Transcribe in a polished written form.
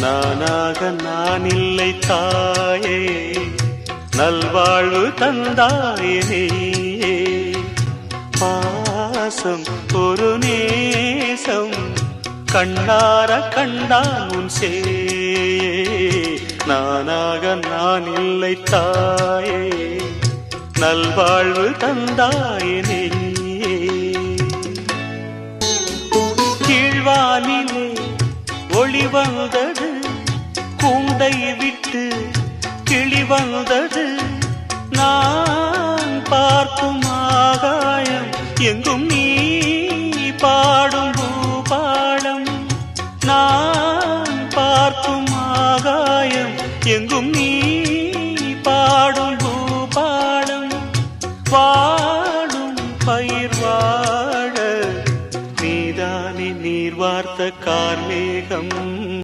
நானாக நான் இல்லை தாயே, நல்வாழ்வு தந்தாயே நீயே. பாசம் ஒரு நேசம் கண்ணார கண்டான் உன் சேயே. நானாக நான் இல்லை தாயே, நல்வாழ்வு தந்தாயே நீயே. கீழ்வானிலே ஒளி வந்தது, கூண்டை விட்டு கிளி வந்தது. நான் பார்க்கும் ஆகாயம் எங்கும் நீ பாடும் பூபாடம். நான் பார்க்கும் ஆகாயம் எங்கும் நீ